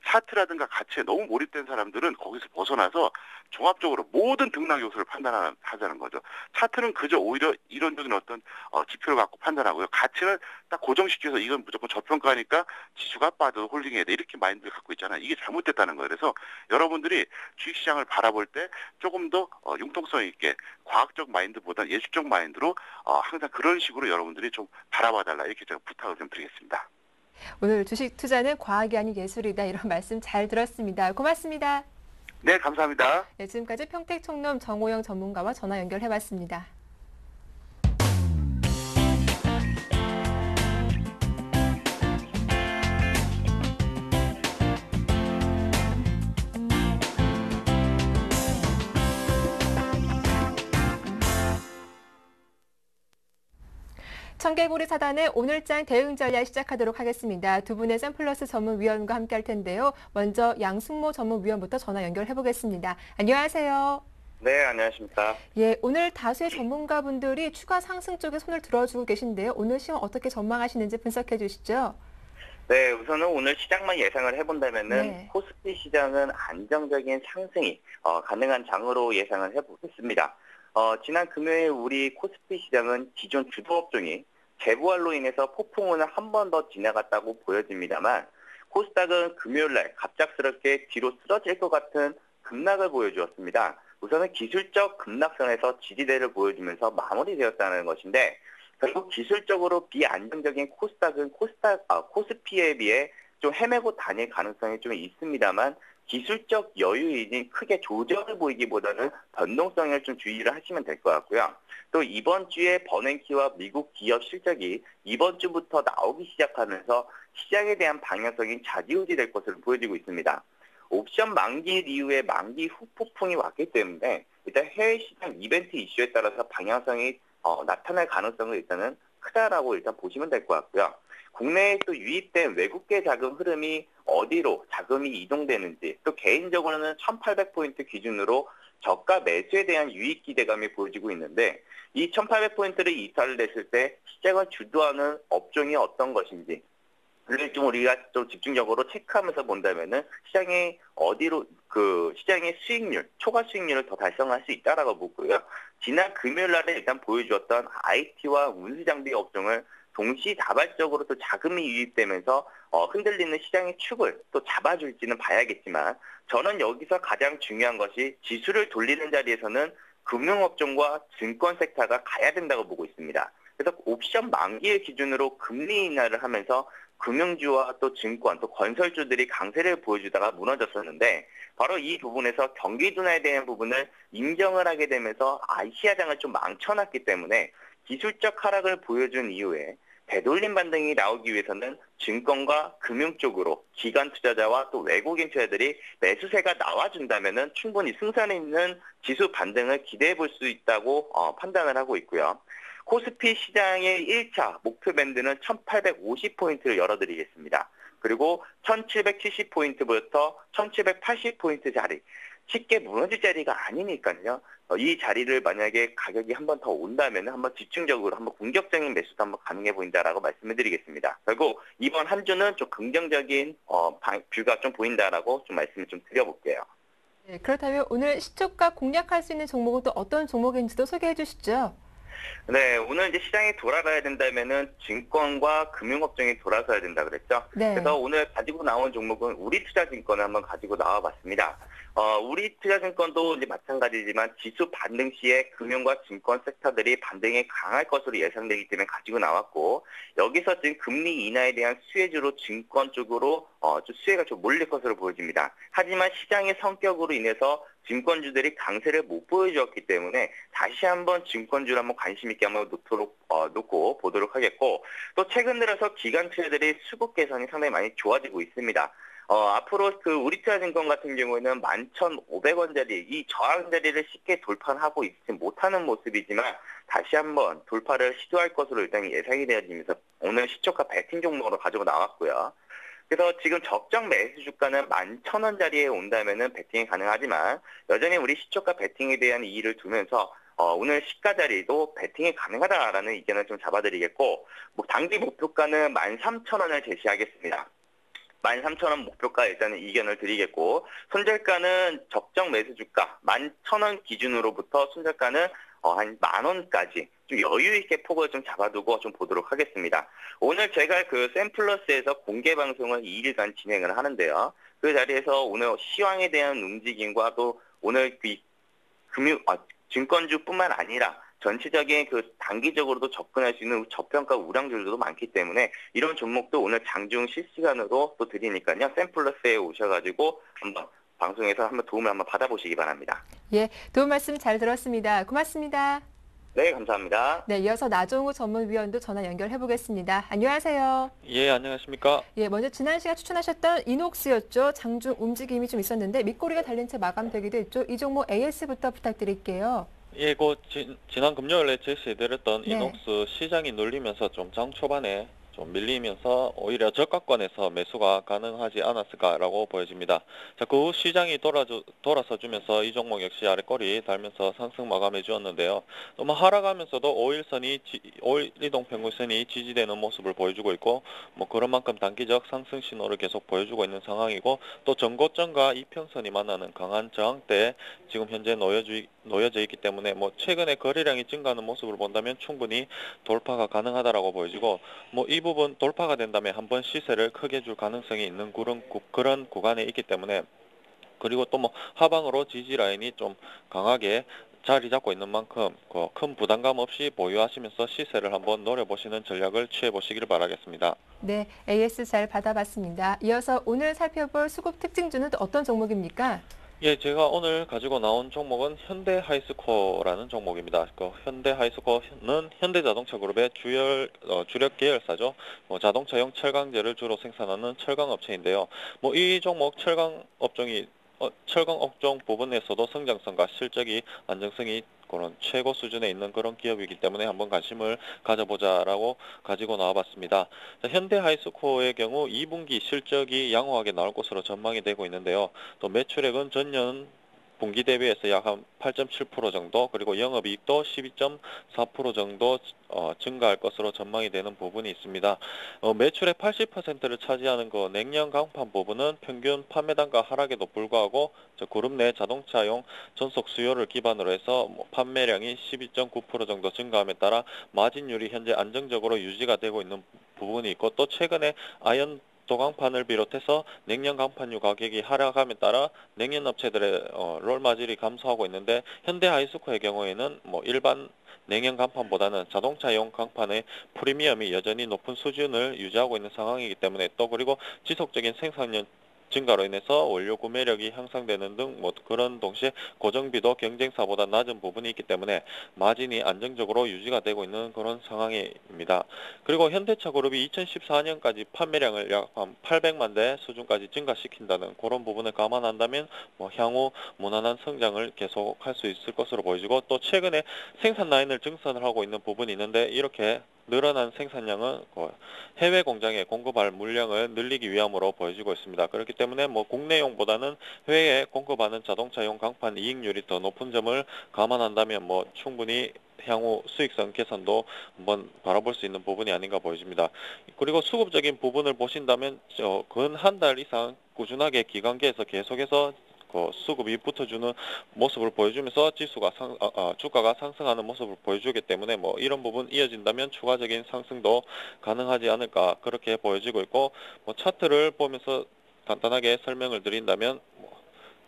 차트라든가 가치에 너무 몰입된 사람들은 거기서 벗어나서 종합적으로 모든 등락 요소를 판단하자는 거죠. 차트는 그저 오히려 이론적인 어떤 지표를 갖고 판단하고요. 가치는 딱 고정시켜서 이건 무조건 저평가니까 지수가 빠져도 홀딩해야 돼. 이렇게 마인드를 갖고 있잖아요. 이게 잘못됐다는 거예요. 그래서 여러분들이 주식시장을 바라볼 때 조금 더 융통성 있게 과학적 마인드보다 예술적 마인드로 항상 그런 식으로 여러분들이 좀 바라봐달라 이렇게 제가 부탁을 좀 드리겠습니다. 오늘 주식 투자는 과학이 아닌 예술이다. 이런 말씀 잘 들었습니다. 고맙습니다. 네, 감사합니다. 네, 지금까지 평택총론 정호영 전문가와 전화 연결해봤습니다. 청개구리 사단의 오늘장 대응 전략 시작하도록 하겠습니다. 두 분의 샘플러스 전문위원과 함께 할 텐데요. 먼저 양승모 전문위원부터 전화 연결해 보겠습니다. 안녕하세요. 네, 안녕하십니까. 예, 오늘 다수의 전문가분들이 추가 상승 쪽에 손을 들어주고 계신데요. 오늘 시황 어떻게 전망하시는지 분석해 주시죠. 네, 우선은 오늘 시장만 예상을 해본다면은 네. 코스피 시장은 안정적인 상승이 가능한 장으로 예상을 해보겠습니다. 지난 금요일 우리 코스피 시장은 기존 주도 업종이 재부활로 인해서 폭풍우는 한 번 더 지나갔다고 보여집니다만 코스닥은 금요일날 갑작스럽게 뒤로 쓰러질 것 같은 급락을 보여주었습니다. 우선은 기술적 급락선에서 지지대를 보여주면서 마무리되었다는 것인데 결국 기술적으로 비안정적인 코스피에 비해 좀 헤매고 다닐 가능성이 좀 있습니다만 기술적 여유이니 크게 조정을 보이기보다는 변동성을 좀 주의를 하시면 될 것 같고요. 또 이번 주에 버냉키와 미국 기업 실적이 이번 주부터 나오기 시작하면서 시장에 대한 방향성이 좌지우지 될 것으로 보여지고 있습니다. 옵션 만기 이후에 만기 후 폭풍이 왔기 때문에 일단 해외 시장 이벤트 이슈에 따라서 방향성이 나타날 가능성은 일단은 크다라고 일단 보시면 될 것 같고요. 국내에 또 유입된 외국계 자금 흐름이 어디로 자금이 이동되는지 또 개인적으로는 1800포인트 기준으로 저가 매수에 대한 유입 기대감이 보여지고 있는데 이 1800포인트를 이탈을 했을 때 시장을 주도하는 업종이 어떤 것인지 좀 우리가 좀 집중적으로 체크하면서 본다면은 시장이 어디로 시장의 수익률, 초과 수익률을 더 달성할 수 있다라고 보고요. 지난 금요일 날에 일단 보여주었던 IT와 운수 장비 업종을 동시다발적으로 또 자금이 유입되면서 흔들리는 시장의 축을 또 잡아줄지는 봐야겠지만 저는 여기서 가장 중요한 것이 지수를 돌리는 자리에서는 금융업종과 증권 섹터가 가야 된다고 보고 있습니다. 그래서 옵션 만기의 기준으로 금리 인하를 하면서 금융주와 또 증권, 또 건설주들이 강세를 보여주다가 무너졌었는데 바로 이 부분에서 경기 둔화에 대한 부분을 인정을 하게 되면서 아시아장을 좀 망쳐놨기 때문에 기술적 하락을 보여준 이후에 되돌림 반등이 나오기 위해서는 증권과 금융 쪽으로 기관 투자자와 또 외국인 투자들이 매수세가 나와준다면은 충분히 승산이 있는 지수 반등을 기대해 볼 수 있다고 판단을 하고 있고요. 코스피 시장의 1차 목표 밴드는 1850포인트를 열어드리겠습니다. 그리고 1770포인트부터 1780포인트 자리, 쉽게 무너질 자리가 아니니까요. 이 자리를 만약에 가격이 한 번 더 온다면 한번 집중적으로 한번 공격적인 매수도 한번 가능해 보인다라고 말씀을 드리겠습니다. 결국 이번 한 주는 좀 긍정적인 뷰가 좀 보인다라고 좀 말씀을 좀 드려볼게요. 네, 그렇다면 오늘 시초가 공략할 수 있는 종목은 또 어떤 종목인지도 소개해 주시죠. 네, 오늘 이제 시장이 돌아가야 된다면은 증권과 금융업종이 돌아서야 된다 그랬죠. 네. 그래서 오늘 가지고 나온 종목은 우리투자증권을 한번 가지고 나와봤습니다. 우리투자증권도 이제 마찬가지지만 지수 반등 시에 금융과 증권 섹터들이 반등이 강할 것으로 예상되기 때문에 가지고 나왔고 여기서 지금 금리 인하에 대한 수혜주로 증권 쪽으로 좀 수혜가 좀 몰릴 것으로 보여집니다. 하지만 시장의 성격으로 인해서 증권주들이 강세를 못 보여주었기 때문에 다시 한번 증권주를 한번 관심 있게 한번 놓고 보도록 하겠고 또 최근 들어서 기관 투자들이 수급 개선이 상당히 많이 좋아지고 있습니다. 앞으로 우리투자증권 같은 경우에는 11,500원짜리 이 저항 자리를 쉽게 돌파하고 있지 못하는 모습이지만 다시 한번 돌파를 시도할 것으로 일단 예상이 되어지면서 오늘 시초가 배팅 종목으로 가지고 나왔고요. 그래서 지금 적정 매수 주가는 11,000원짜리에 온다면은 배팅이 가능하지만 여전히 우리 시초가 배팅에 대한 이의를 두면서 오늘 시가 자리도 배팅이 가능하다라는 의견을 좀 잡아드리겠고 단기 목표가는 13,000원을 제시하겠습니다. 13,000원 목표가 일단은 의견을 드리겠고 손절가는 적정 매수 주가 11,000원 기준으로부터 손절가는 한 10,000원까지 좀 여유 있게 폭을 좀 잡아두고 좀 보도록 하겠습니다. 오늘 제가 샘플러스에서 공개 방송을 2일간 진행을 하는데요. 그 자리에서 오늘 시황에 대한 움직임과 또 오늘 증권주뿐만 아니라 전체적인 단기적으로도 접근할 수 있는 저평가 우량주들도 많기 때문에 이런 종목도 오늘 장중 실시간으로 또 드리니까요. 샘플러스에 오셔가지고 한번 방송에서 한번 도움을 한번 받아보시기 바랍니다. 예, 도움 말씀 잘 들었습니다. 고맙습니다. 네, 감사합니다. 네, 이어서 나종우 전문위원도 전화 연결해 보겠습니다. 안녕하세요. 예, 안녕하십니까? 예, 먼저 지난 시간 추천하셨던 이녹스였죠. 장중 움직임이 좀 있었는데 밑꼬리가 달린 채 마감되기도 했죠. 이 종목 AS부터 부탁드릴게요. 예, 지난 금요일에 제시해드렸던 네. 이녹스 시장이 눌리면서 좀 장 초반에 좀 밀리면서 오히려 저가권에서 매수가 가능하지 않았을까라고 보여집니다. 자, 그 후 시장이 돌아서 주면서 이 종목 역시 아래꼬리 달면서 상승 마감해 주었는데요. 너무 하락하면서도 5일 이동평균선이 지지되는 모습을 보여주고 있고 그런 만큼 단기적 상승 신호를 계속 보여주고 있는 상황이고 또 전고점과 이평선이 만나는 강한 저항대에 지금 현재 놓여져 있기 때문에 최근에 거래량이 증가하는 모습을 본다면 충분히 돌파가 가능하다라고 보여지고 이 부분 돌파가 된다면 한번 시세를 크게 줄 가능성이 있는 그런 구간에 있기 때문에 그리고 또 뭐 하방으로 지지 라인이 좀 강하게 자리 잡고 있는 만큼 큰 부담감 없이 보유하시면서 시세를 한번 노려보시는 전략을 취해보시길 바라겠습니다. 네, AS 잘 받아봤습니다. 이어서 오늘 살펴볼 수급 특징주는 또 어떤 종목입니까? 예, 제가 오늘 가지고 나온 종목은 현대하이스코어라는 종목입니다. 현대하이스코어는 현대자동차그룹의 주력 계열사죠. 자동차용 철강제를 주로 생산하는 철강업체인데요. 이 종목 철강 업종 부분에서도 성장성과 실적이 안정성이 그런 최고 수준에 있는 그런 기업이기 때문에 한번 관심을 가져보자라고 가지고 나와봤습니다. 현대하이스코어의 경우 2분기 실적이 양호하게 나올 것으로 전망이 되고 있는데요. 또 매출액은 전년 분기 대비해서 약 한 8.7% 정도, 그리고 영업이익도 12.4% 정도 증가할 것으로 전망이 되는 부분이 있습니다. 매출의 80%를 차지하는 냉연 강판 부분은 평균 판매 단가 하락에도 불구하고 그룹 내 자동차용 전속 수요를 기반으로 해서 판매량이 12.9% 정도 증가함에 따라 마진율이 현재 안정적으로 유지가 되고 있는 부분이 있고, 또 최근에 아연 도강판을 비롯해서 냉연 강판유 가격이 하락함에 따라 냉연 업체들의 롤마질이 감소하고 있는데, 현대하이스코어의 경우에는 일반 냉연 강판보다는 자동차용 강판의 프리미엄이 여전히 높은 수준을 유지하고 있는 상황이기 때문에, 또 그리고 지속적인 생산량 증가로 인해서 원료 구매력이 향상되는 등 그런 동시에 고정비도 경쟁사보다 낮은 부분이 있기 때문에 마진이 안정적으로 유지가 되고 있는 그런 상황입니다. 그리고 현대차그룹이 2014년까지 판매량을 약 한 800만 대 수준까지 증가시킨다는 그런 부분을 감안한다면 향후 무난한 성장을 계속할 수 있을 것으로 보여지고, 또 최근에 생산 라인을 증설을 하고 있는 부분이 있는데, 이렇게 늘어난 생산량은 해외 공장에 공급할 물량을 늘리기 위함으로 보여지고 있습니다. 그렇기 때문에 국내용보다는 해외에 공급하는 자동차용 강판 이익률이 더 높은 점을 감안한다면 충분히 향후 수익성 개선도 한번 바라볼 수 있는 부분이 아닌가 보여집니다. 그리고 수급적인 부분을 보신다면 근 한 달 이상 꾸준하게 기관계에서 계속해서 수급이 붙어주는 모습을 보여주면서 주가가 상승하는 모습을 보여주기 때문에 이런 부분 이어진다면 추가적인 상승도 가능하지 않을까, 그렇게 보여지고 있고, 차트를 보면서 간단하게 설명을 드린다면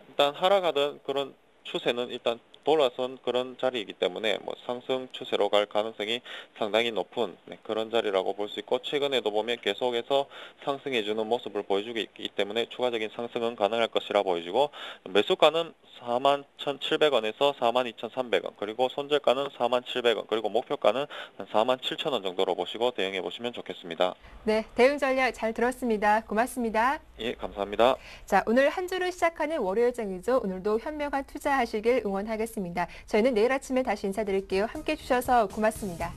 일단 하락하던 그런 추세는 일단 돌아선 그런 자리이기 때문에 상승 추세로 갈 가능성이 상당히 높은 그런 자리라고 볼 수 있고, 최근에도 보면 계속해서 상승해주는 모습을 보여주고 있기 때문에 추가적인 상승은 가능할 것이라 보여지고, 매수가는 41,700원에서 42,300원, 그리고 손절가는 41,700원, 그리고 목표가는 한 47,000원 정도로 보시고 대응해 보시면 좋겠습니다. 네, 대응 전략 잘 들었습니다. 고맙습니다. 예, 감사합니다. 자, 오늘 한 주를 시작하는 월요일장이죠. 오늘도 현명한 투자하시길 응원하겠습니다. 저희는 내일 아침에 다시 인사드릴게요. 함께해 주셔서 고맙습니다.